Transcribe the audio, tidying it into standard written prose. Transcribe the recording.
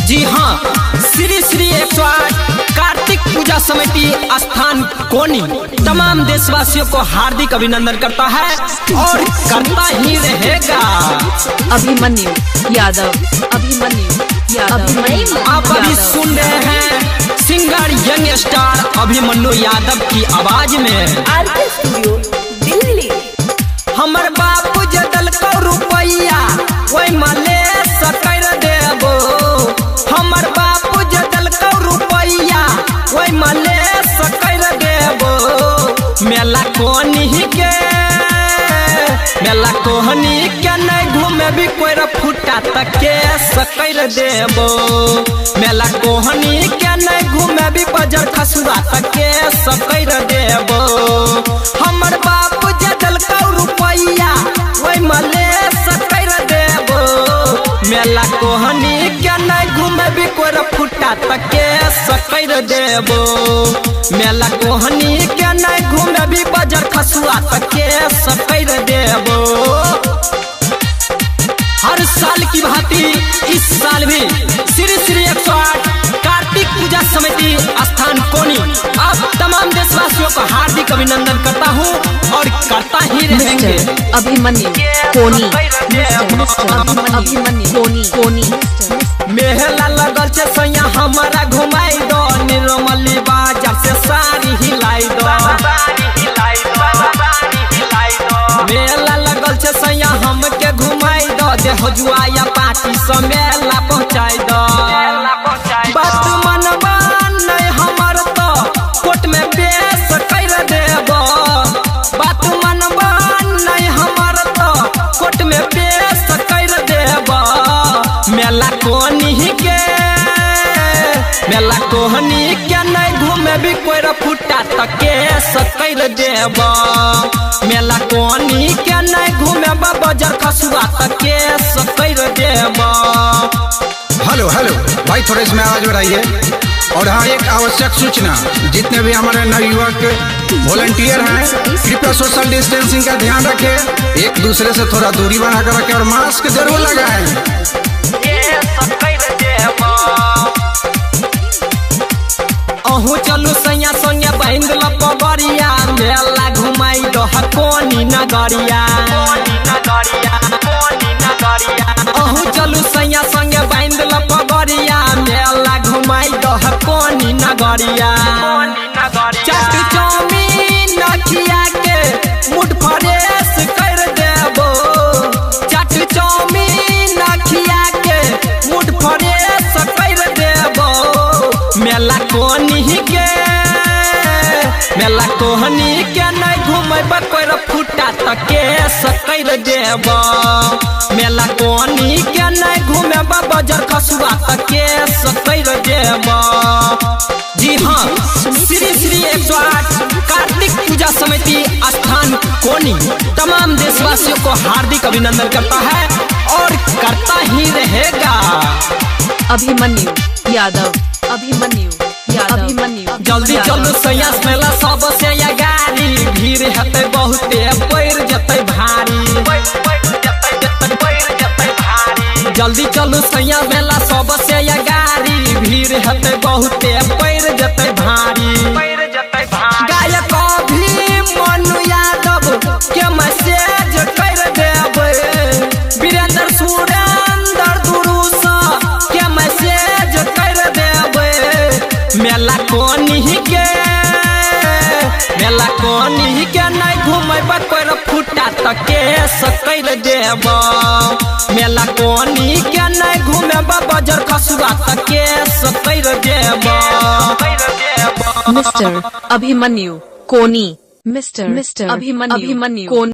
जी हाँ, श्री श्री 108 कार्तिक पूजा समिति स्थान कोनी तमाम देशवासियों को हार्दिक अभिनंदन करता है और करता ही रहेगा। अभिमन्यु यादव, आप अभी सुन रहे हैं singer young star Abhimanyu Yadav की आवाज में। RK studio Delhi. हमर बापू जदल को रुपैया वही मले सकर देबो, हमर बापू जदल को रुपैया वही मले सकर देबो। मेला कोहनी के नहीं घूमे भी कोई फुटा तके सकर देबो। मेला कोहनी के नहीं घूमे भी बजर खसुआ तके सकर देबो। हमर बापू जदल को रुपैया वही मले सकर देबो। मेला कोहनी के नहीं घूमे भी कोई फुटा तके सकर देबो। मेला कोहनी के नहीं घूमे भी बजर खसुआ तके सकर देबो। हर साल की भांति इस साल भी श्री श्री 108 कार्तिक पूजा समिति स्थान कोनी आप तमाम देशवासियों को हार्दिक अभिनंदन करता हूँ और करता ही रहेंगे। अभिमन्यु कोनी मेला लगल छे सैया हमारा घुमाई दो, निर्मली बाजार से सारी हिलाई दो। मेला लगल छे सैया हमके घुमाई दो, जे हजुआ पार्टी से मेला पहुँचाई दो। बात मनवा नहीं हमर तो कोर्ट में पेश कर देबो। बात मनवा नहीं हमर तो कोर्ट में पेश कर देबो। मेला कोहनी के नहीं घूमे भी कोई फुटा तके सकर देबो। मेला कोहनी के नहीं घूमे बजर खसुआ तके सकर देबो। हेलो भाई, थोड़ा इसमें आवाज बढ़ाइए। और हाँ, एक आवश्यक सूचना, जितने भी हमारे नवयुवक वॉलंटियर हैं कृपया सोशल डिस्टेंसिंग का ध्यान रखें, एक दूसरे से थोड़ा दूरी बना कर रखें और मास्क जरूर लगाएं। अहू चलू सैया संगे बहिंदल पगड़िया, मेला घुमाई दो कोनी नगरिया। अहू चलू सैया संगे बहिंदल पगड़िया, मेला घुमाई दो कोनी नगरिया। चाट चाउमीन खिया के मूड फ्रेश कर देबो। चाट चाउमीन खिया के मूड फ्रेश कर देबो। मेला कोहनी के नहीं घूमेब कोई फुटा तके सकर देबो। मेला कोहनी के नहीं घूमेब बजर खसुआ तके सकर देबो। जी हाँ, श्री श्री 108 कार्तिक पूजा समिति स्थान कोनी तमाम देशवासियों को हार्दिक अभिनंदन करता है और करता ही रहेगा। अभिमन्यु यादव जल्दी चलो सैया मेला सबसे या गाड़ी, भीड़ हेतै बहुते पैर जतै भारी। जल्दी चलो सैया मेला सबसे या गाड़ी, भीड़ हेतै बहुते पैर जतै भारी। गायक अभिमन्यु यादव के मैसेज कर देबै, वीरेंद्र सुरेंद्र दुरुसा के मैसेज कर देबै। मेला कोहनी के नहीं घूमेब कोई फुटा तके सकर देबो। मेला कोहनी के नहीं घूमेब बजर खसुआ तके सकर देबो। मिस्टर अभिमन्यु कोनी, मिस्टर अभिमन्यु कोनी।